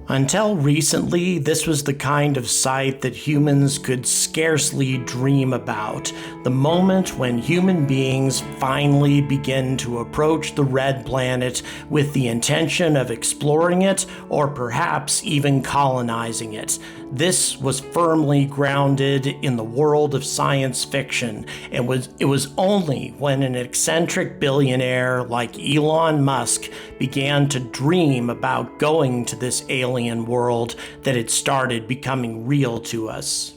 Until recently, this was the kind of sight that humans could scarcely dream about. The moment when human beings finally begin to approach the red planet with the intention of exploring it or perhaps even colonizing it. This was firmly grounded in the world of science fiction, and it was only when an eccentric billionaire like Elon Musk began to dream about going to this alien world that it started becoming real to us.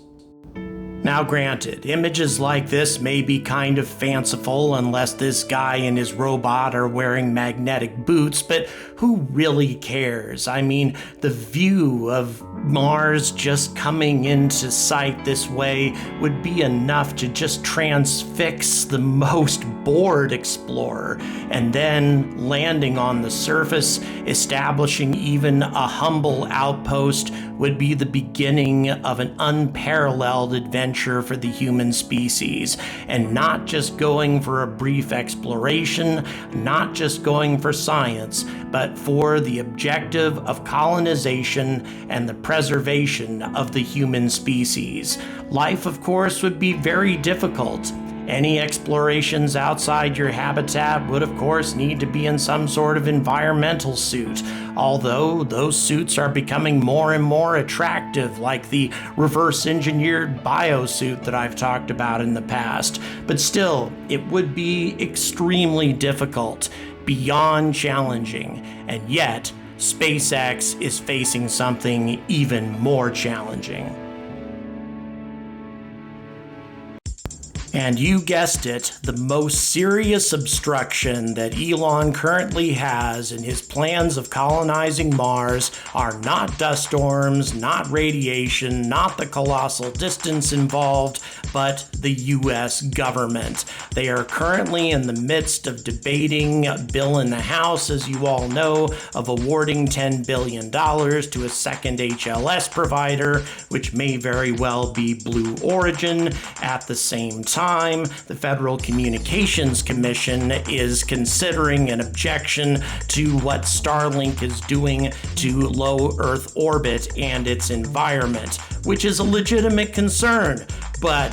Now granted, images like this may be kind of fanciful unless this guy and his robot are wearing magnetic boots, but who really cares? I mean, the view of Mars just coming into sight this way would be enough to just transfix the most bored explorer, and then landing on the surface, establishing even a humble outpost would be the beginning of an unparalleled adventure for the human species, and not just going for a brief exploration, not just going for science, but for the objective of colonization and the preservation of the human species. Life, of course, would be very difficult. Any explorations outside your habitat would, of course, need to be in some sort of environmental suit, although those suits are becoming more and more attractive, like the reverse-engineered biosuit that I've talked about in the past. But still, it would be extremely difficult, beyond challenging, and yet SpaceX is facing something even more challenging. And you guessed it, the most serious obstruction that Elon currently has in his plans of colonizing Mars are not dust storms, not radiation, not the colossal distance involved, but the U.S. government. They are currently in the midst of debating a bill in the House, as you all know, of awarding $10 billion to a second HLS provider, which may very well be Blue Origin. At the same time, the Federal Communications Commission is considering an objection to what Starlink is doing to low Earth orbit and its environment, which is a legitimate concern, but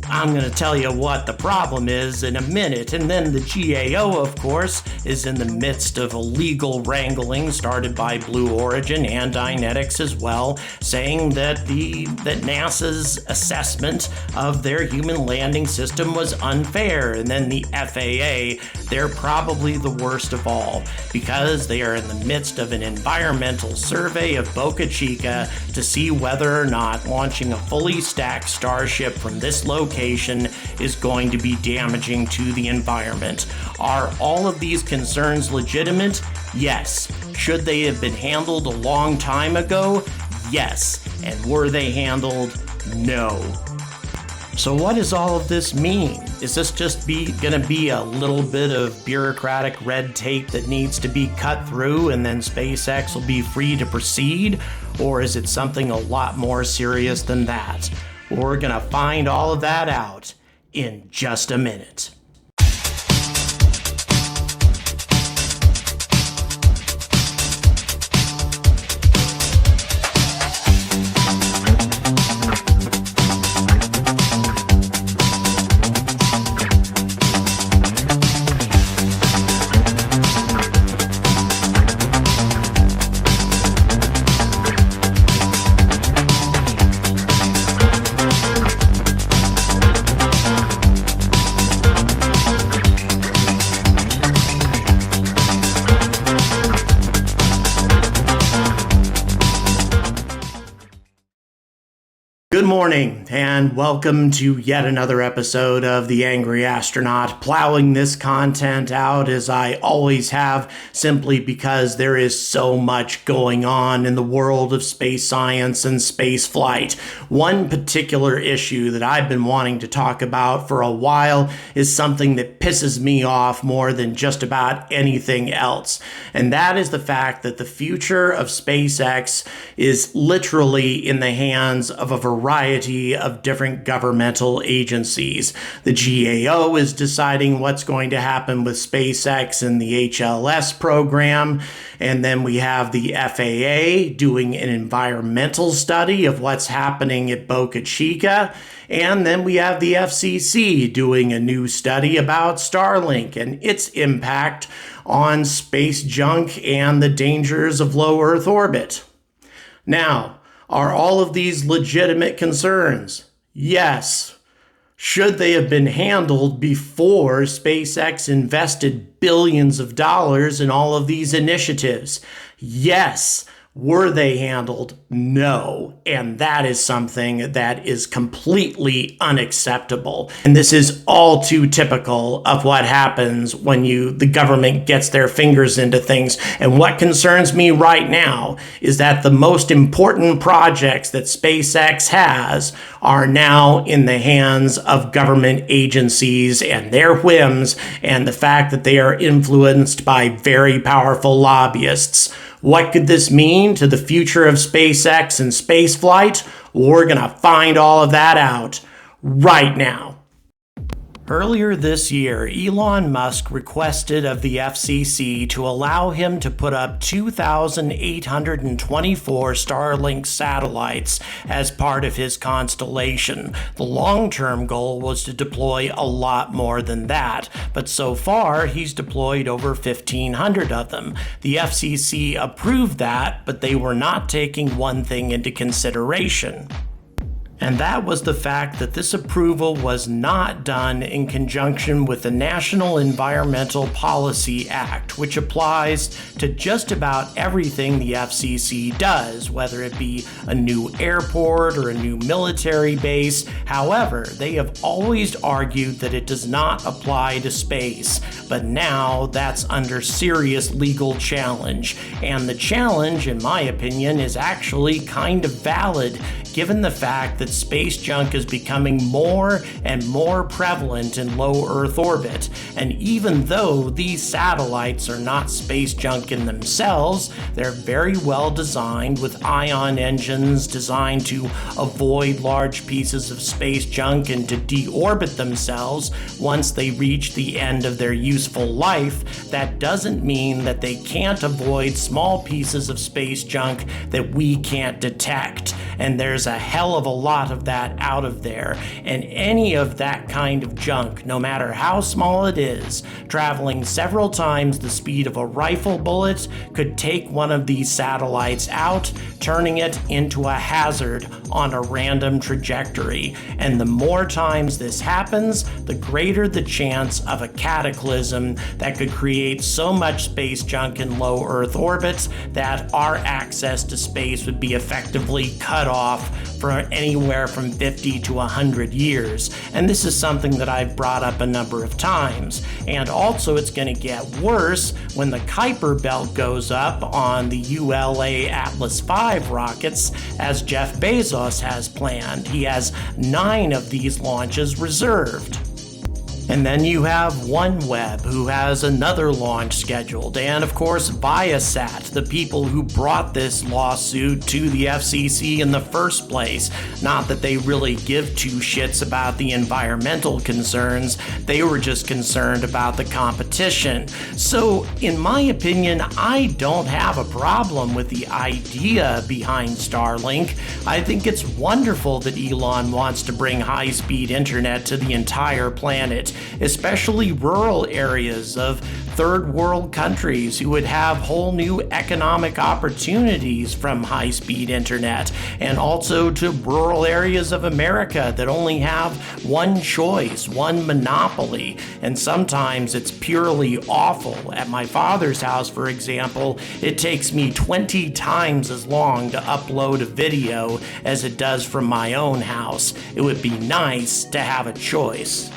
I'm going to tell you what the problem is in a minute. And then the GAO, of course, is in the midst of a legal wrangling started by Blue Origin and Dynetics as well, saying that NASA's assessment of their human landing system was unfair. And then the FAA, they're probably the worst of all, because they are in the midst of an environmental survey of Boca Chica to see whether or not launching a fully stacked Starship from this location is going to be damaging to the environment. Are all of these concerns legitimate? Yes. Should they have been handled a long time ago? Yes. And were they handled? No. So what does all of this mean? Is this just going to be a little bit of bureaucratic red tape that needs to be cut through and then SpaceX will be free to proceed? Or is it something a lot more serious than that? We're going to find all of that out in just a minute. Good morning, and welcome to yet another episode of the Angry Astronaut, plowing this content out as I always have, simply because there is so much going on in the world of space science and space flight. One particular issue that I've been wanting to talk about for a while is something that pisses me off more than just about anything else, and that is the fact that the future of SpaceX is literally in the hands of a variety variety of different governmental agencies. The GAO is deciding what's going to happen with SpaceX and the HLS program. And then we have the FAA doing an environmental study of what's happening at Boca Chica. And then we have the FCC doing a new study about Starlink and its impact on space junk and the dangers of low Earth orbit. Now, are all of these legitimate concerns? Yes. Should they have been handled before SpaceX invested billions of dollars in all of these initiatives? Yes. Were they handled? No. And that is something that is completely unacceptable. And this is all too typical of what happens when the government gets their fingers into things. And what concerns me right now is that the most important projects that SpaceX has are now in the hands of government agencies and their whims, and the fact that they are influenced by very powerful lobbyists. What could this mean to the future of SpaceX and spaceflight? We're going to find all of that out right now. Earlier this year, Elon Musk requested of the FCC to allow him to put up 2,824 Starlink satellites as part of his constellation. The long-term goal was to deploy a lot more than that, but so far he's deployed over 1,500 of them. The FCC approved that, but they were not taking one thing into consideration. And that was the fact that this approval was not done in conjunction with the National Environmental Policy Act, which applies to just about everything the FCC does, whether it be a new airport or a new military base. However, they have always argued that it does not apply to space, but now that's under serious legal challenge. And the challenge, in my opinion, is actually kind of valid, given the fact that space junk is becoming more and more prevalent in low Earth orbit. And even though these satellites are not space junk in themselves, they're very well designed with ion engines designed to avoid large pieces of space junk and to deorbit themselves once they reach the end of their useful life. That doesn't mean that they can't avoid small pieces of space junk that we can't detect. And there's a hell of a lot of that out of there, and any of that kind of junk, no matter how small it is, traveling several times the speed of a rifle bullet, could take one of these satellites out, turning it into a hazard on a random trajectory. And the more times this happens, the greater the chance of a cataclysm that could create so much space junk in low Earth orbits that our access to space would be effectively cut off for anywhere from 50 to 100 years. And this is something that I've brought up a number of times. And also it's going to get worse when the Kuiper belt goes up on the ULA Atlas V rockets, as Jeff Bezos has planned. He has 9 of these launches reserved. And then you have OneWeb, who has another launch scheduled. And of course, Viasat, the people who brought this lawsuit to the FCC in the first place. Not that they really give two shits about the environmental concerns, they were just concerned about the competition. So, in my opinion, I don't have a problem with the idea behind Starlink. I think it's wonderful that Elon wants to bring high-speed internet to the entire planet, especially rural areas of third world countries who would have whole new economic opportunities from high-speed internet, and also to rural areas of America that only have one choice, one monopoly, and sometimes it's purely awful. At my father's house, for example, it takes me 20 times as long to upload a video as it does from my own house. It would be nice to have a choice.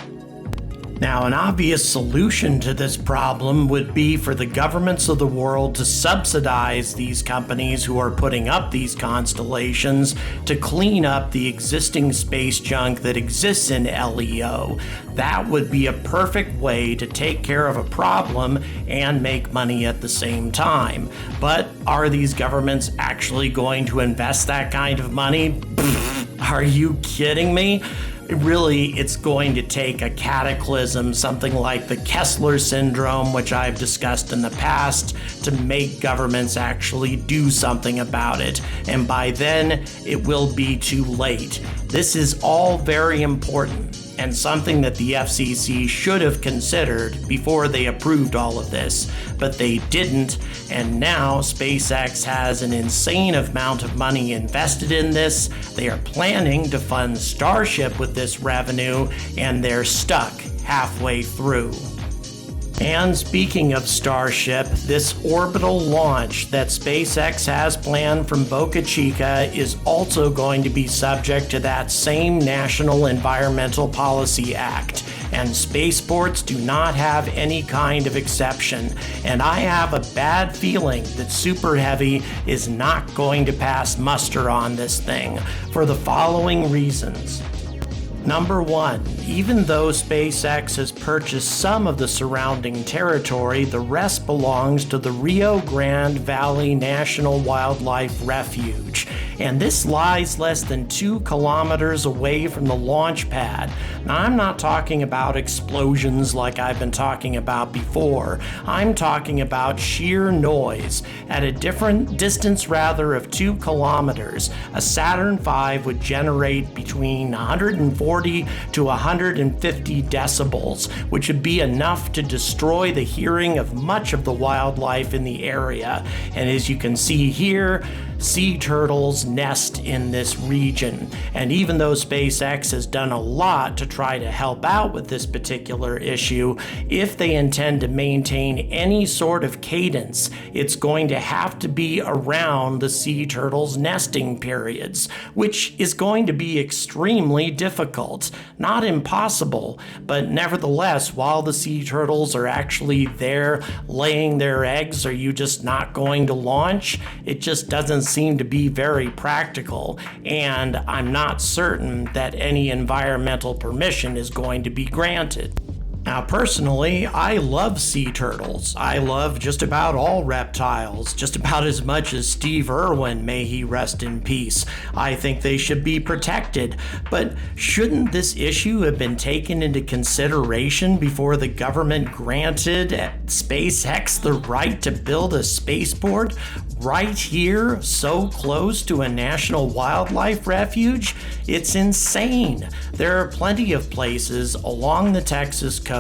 Now, an obvious solution to this problem would be for the governments of the world to subsidize these companies who are putting up these constellations to clean up the existing space junk that exists in LEO. That would be a perfect way to take care of a problem and make money at the same time. But are these governments actually going to invest that kind of money? Pfft. Are you kidding me? Really, it's going to take a cataclysm, something like the Kessler syndrome, which I've discussed in the past, to make governments actually do something about it. And by then, it will be too late. This is all very important and something that the FCC should have considered before they approved all of this, but they didn't, and now SpaceX has an insane amount of money invested in this. They are planning to fund Starship with this revenue, and they're stuck halfway through. And speaking of Starship, this orbital launch that SpaceX has planned from Boca Chica is also going to be subject to that same National Environmental Policy Act. And spaceports do not have any kind of exception. And I have a bad feeling that Super Heavy is not going to pass muster on this thing for the following reasons. Number one, even though SpaceX has purchased some of the surrounding territory, the rest belongs to the Rio Grande Valley National Wildlife Refuge. And this lies less than 2 kilometers away from the launch pad. Now, I'm not talking about explosions like I've been talking about before. I'm talking about sheer noise. At a different distance, of 2 kilometers, a Saturn V would generate between 140 to 150 decibels, which would be enough to destroy the hearing of much of the wildlife in the area. And as you can see here, sea turtles nest in this region. And even though SpaceX has done a lot to try to help out with this particular issue, if they intend to maintain any sort of cadence, it's going to have to be around the sea turtles' nesting periods, which is going to be extremely difficult. Not impossible, but nevertheless, while the sea turtles are actually there laying their eggs, are you just not going to launch? It just doesn't seem to be very practical, and I'm not certain that any environmental permission is going to be granted. Now, personally, I love sea turtles. I love just about all reptiles, just about as much as Steve Irwin, may he rest in peace. I think they should be protected, but shouldn't this issue have been taken into consideration before the government granted SpaceX the right to build a spaceport right here, so close to a national wildlife refuge? It's insane. There are plenty of places along the Texas coast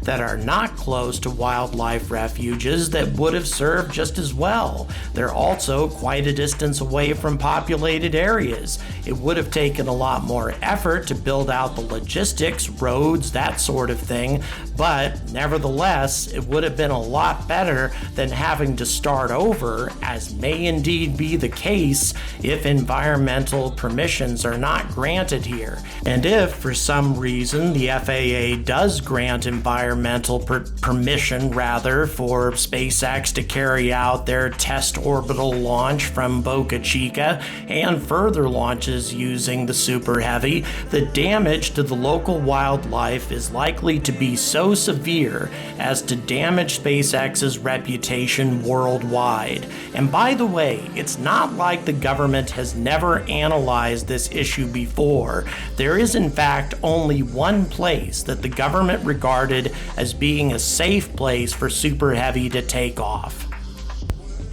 that are not close to wildlife refuges that would have served just as well. They're also quite a distance away from populated areas. It would have taken a lot more effort to build out the logistics, roads, that sort of thing, but nevertheless, it would have been a lot better than having to start over, as may indeed be the case if environmental permissions are not granted here. And if, for some reason, the FAA does grant environmental permission for SpaceX to carry out their test orbital launch from Boca Chica and further launches using the Super Heavy, the damage to the local wildlife is likely to be so severe as to damage SpaceX's reputation worldwide. And by the way, it's not like the government has never analyzed this issue before. There is in fact only one place that the government regarded as being a safe place for Super Heavy to take off.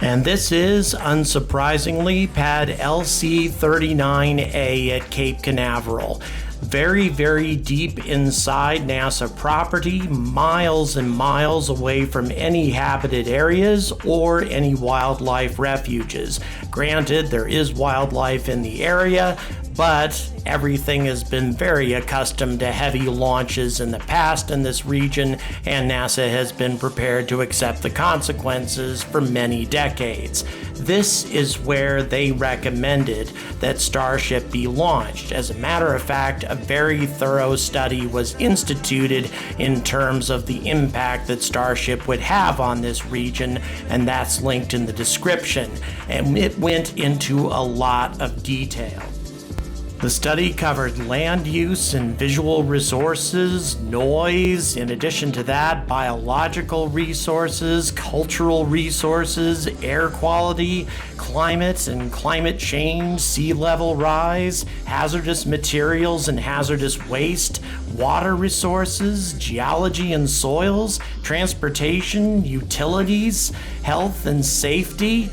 And this is, unsurprisingly, pad LC-39A at Cape Canaveral. Very, very deep inside NASA property, miles and miles away from any habited areas or any wildlife refuges. Granted, there is wildlife in the area, but everything has been very accustomed to heavy launches in the past in this region, and NASA has been prepared to accept the consequences for many decades. This is where they recommended that Starship be launched. As a matter of fact, a very thorough study was instituted in terms of the impact that Starship would have on this region, and that's linked in the description. And it went into a lot of detail. The study covered land use and visual resources, noise, in addition to that, biological resources, cultural resources, air quality, climate and climate change, sea level rise, hazardous materials and hazardous waste, water resources, geology and soils, transportation, utilities, health and safety,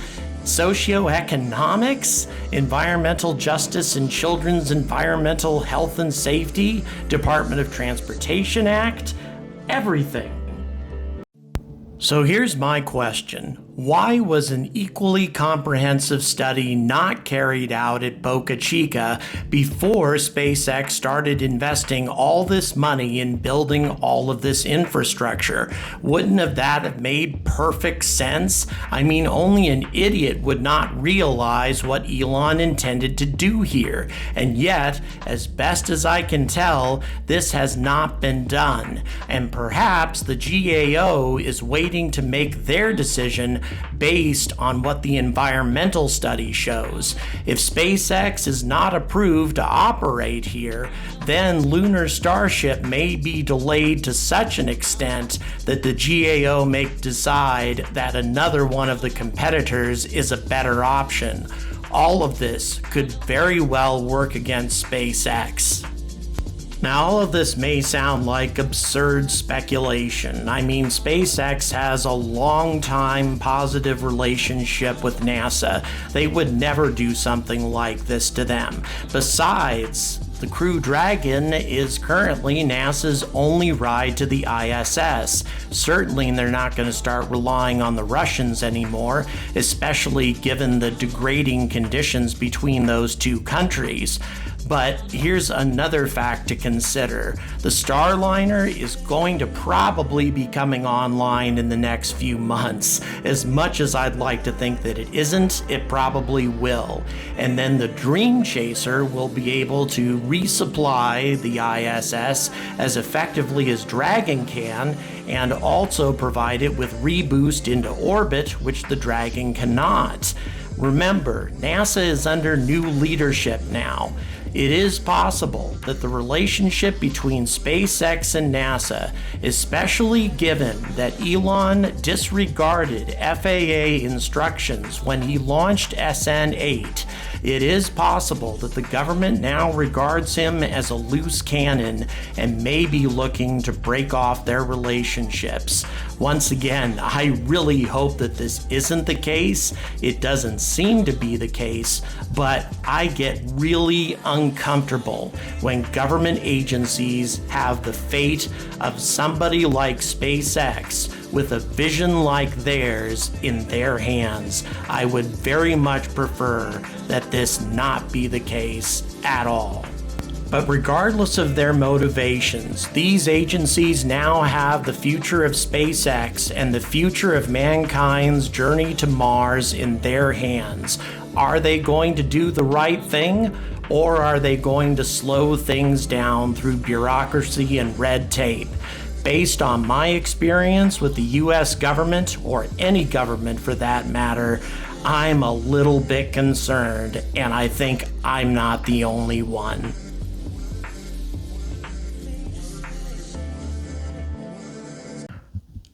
socioeconomics, environmental justice and children's environmental health and safety, Department of Transportation Act, everything. So here's my question. Why was an equally comprehensive study not carried out at Boca Chica before SpaceX started investing all this money in building all of this infrastructure? Wouldn't that have made perfect sense? I mean, only an idiot would not realize what Elon intended to do here. And yet, as best as I can tell, this has not been done. And perhaps the GAO is waiting to make their decision based on what the environmental study shows. If SpaceX is not approved to operate here, then lunar Starship may be delayed to such an extent that the GAO may decide that another one of the competitors is a better option. All of this could very well work against SpaceX. Now, all of this may sound like absurd speculation. I mean, SpaceX has a long-time positive relationship with NASA. They would never do something like this to them. Besides, the Crew Dragon is currently NASA's only ride to the ISS. Certainly, they're not going to start relying on the Russians anymore, especially given the degrading conditions between those two countries. But here's another fact to consider. The Starliner is going to probably be coming online in the next few months. As much as I'd like to think that it isn't, it probably will. And then the Dream Chaser will be able to resupply the ISS as effectively as Dragon can, and also provide it with reboost into orbit, which the Dragon cannot. Remember, NASA is under new leadership now. It is possible that the relationship between SpaceX and NASA, especially given that Elon disregarded FAA instructions when he launched SN8, it is possible that the government now regards him as a loose cannon and may be looking to break off their relationships. Once again, I really hope that this isn't the case. It doesn't seem to be the case, but I get really uncomfortable when government agencies have the fate of somebody like SpaceX with a vision like theirs in their hands. I would very much prefer that this not be the case at all. But regardless of their motivations, these agencies now have the future of SpaceX and the future of mankind's journey to Mars in their hands. Are they going to do the right thing, or are they going to slow things down through bureaucracy and red tape? Based on my experience with the US government, or any government for that matter, I'm a little bit concerned, and I think I'm not the only one.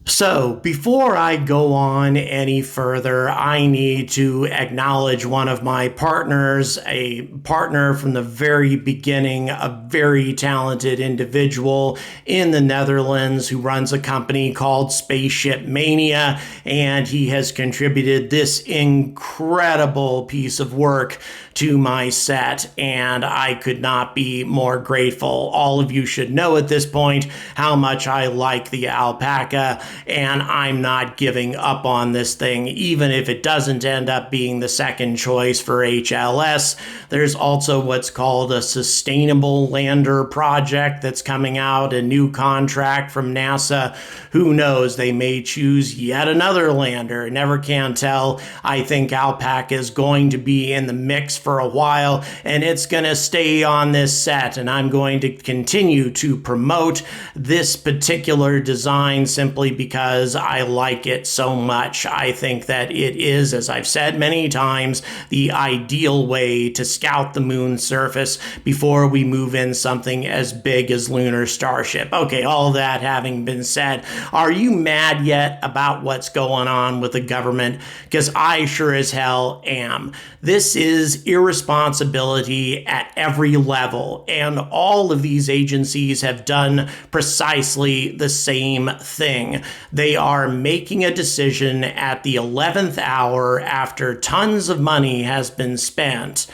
So, before I go on any further, I need to acknowledge one of my partners, a partner from the very beginning, a very talented individual in the Netherlands who runs a company called Spaceship Mania, and he has contributed this incredible piece of work to my set, and I could not be more grateful. All of you should know at this point how much I like the alpaca, and I'm not giving up on this thing, even if it doesn't end up being the second choice for HLS. There's also what's called a Sustainable Lander project that's coming out, a new contract from NASA. Who knows, they may choose yet another lander. Never can tell. I think alpaca is going to be in the mix for a while, and it's going to stay on this set, and I'm going to continue to promote this particular design simply because because I like it so much. I think that it is, as I've said many times, the ideal way to scout the moon's surface before we move in something as big as lunar Starship. Okay, all that having been said, are you mad yet about what's going on with the government? Because I sure as hell am. This is irresponsibility at every level, and all of these agencies have done precisely the same thing. They are making a decision at the 11th hour after tons of money has been spent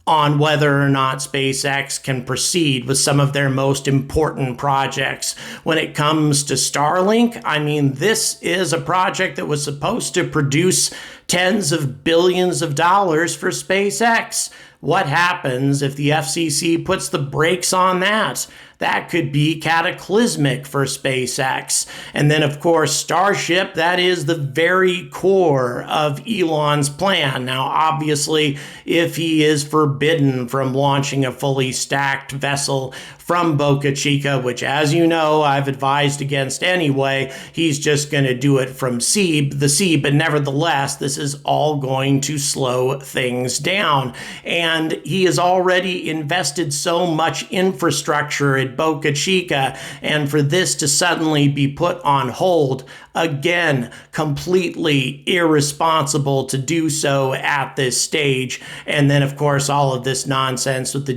on whether or not SpaceX can proceed with some of their most important projects. When it comes to Starlink, I mean, this is a project that was supposed to produce tens of billions of dollars for SpaceX. What happens if the FCC puts the brakes on that? That could be cataclysmic for SpaceX. And then, of course, Starship, that is the very core of Elon's plan. Now, obviously, if he is forbidden from launching a fully stacked vessel from Boca Chica, which, as you know, I've advised against anyway, he's just going to do it from the sea. But nevertheless, this is all going to slow things down. And he has already invested so much infrastructure at Boca Chica, and for this to suddenly be put on hold, again, completely irresponsible to do so at this stage. And then, of course, all of this nonsense with the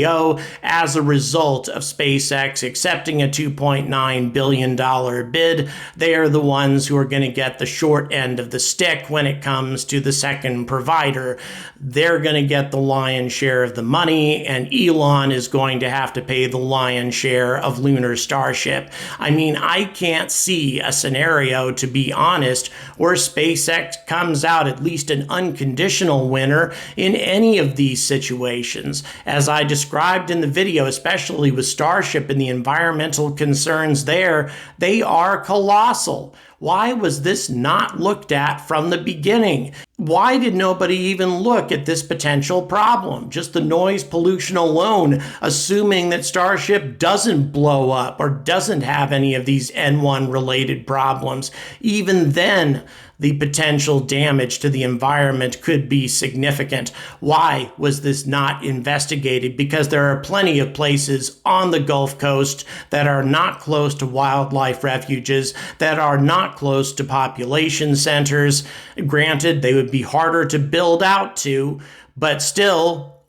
GAO as a result of SpaceX accepting a $2.9 billion bid. They are the ones who are going to get the short end of the stick when it comes to the second provider. They're going to get the lion's share of the money, and Elon is going to have to pay the lion's share of lunar Starship. I mean, I can't see a scenario, to be honest, where SpaceX comes out at least an unconditional winner in any of these situations. As I described in the video, especially with Starship and the environmental concerns there, they are colossal. Why was this not looked at from the beginning? Why did nobody even look at this potential problem? Just the noise pollution alone, assuming that Starship doesn't blow up or doesn't have any of these N1 related problems. Even then, the potential damage to the environment could be significant. Why was this not investigated? Because there are plenty of places on the Gulf Coast that are not close to wildlife refuges, that are not close to population centers. Granted, they would be harder to build out to, but still,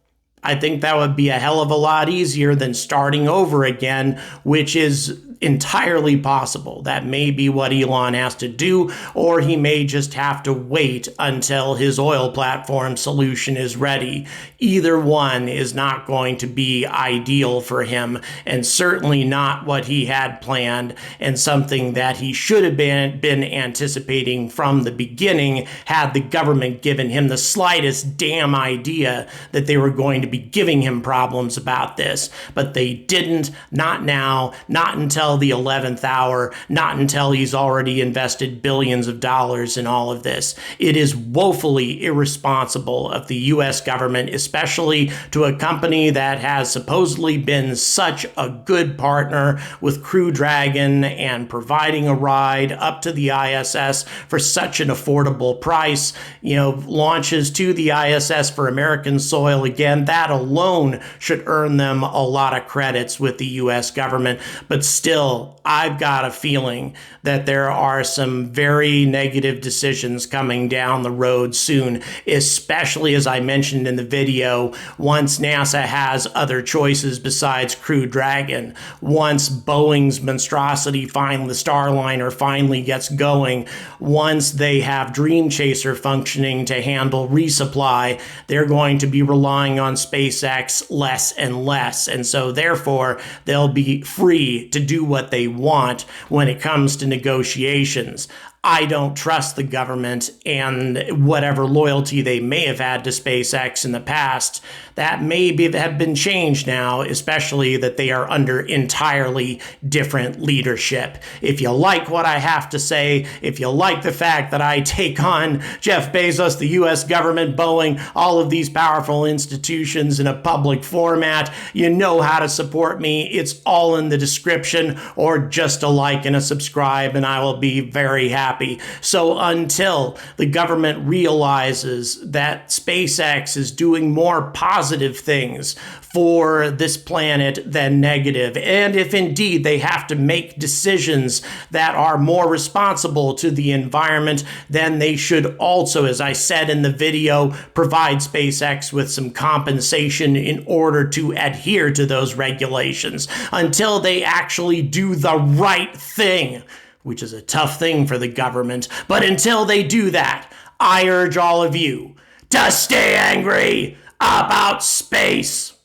I think that would be a hell of a lot easier than starting over again, which is entirely possible. That may be what Elon has to do, or he may just have to wait until his oil platform solution is ready. Either one is not going to be ideal for him, and certainly not what he had planned, and something that he should have been anticipating from the beginning had the government given him the slightest damn idea that they were going to be giving him problems about this. But they didn't, not now, not until the 11th hour, not until he's already invested billions of dollars in all of this. It is woefully irresponsible of the U.S. government, especially to a company that has supposedly been such a good partner with Crew Dragon and providing a ride up to the ISS for such an affordable price. You know, launches to the ISS for American soil, again, that alone should earn them a lot of credits with the U.S. government. But still, I've got a feeling that there are some very negative decisions coming down the road soon, especially, as I mentioned in the video, once NASA has other choices besides Crew Dragon, once Boeing's monstrosity finally, the Starliner finally gets going, once they have Dream Chaser functioning to handle resupply, they're going to be relying on SpaceX less and less. And so therefore, they'll be free to do what they want when it comes to negotiations. I don't trust the government and whatever loyalty they may have had to SpaceX in the past. That may have been changed now, especially that they are under entirely different leadership. If you like what I have to say, if you like the fact that I take on Jeff Bezos, the US government, Boeing, all of these powerful institutions in a public format, you know how to support me. It's all in the description, or just a like and a subscribe, and I will be very happy. So until the government realizes that SpaceX is doing more positive things for this planet than negative, and if indeed they have to make decisions that are more responsible to the environment, then they should also, as I said in the video, provide SpaceX with some compensation in order to adhere to those regulations until they actually do the right thing, which is a tough thing for the government. But until they do that, I urge all of you to stay angry about space.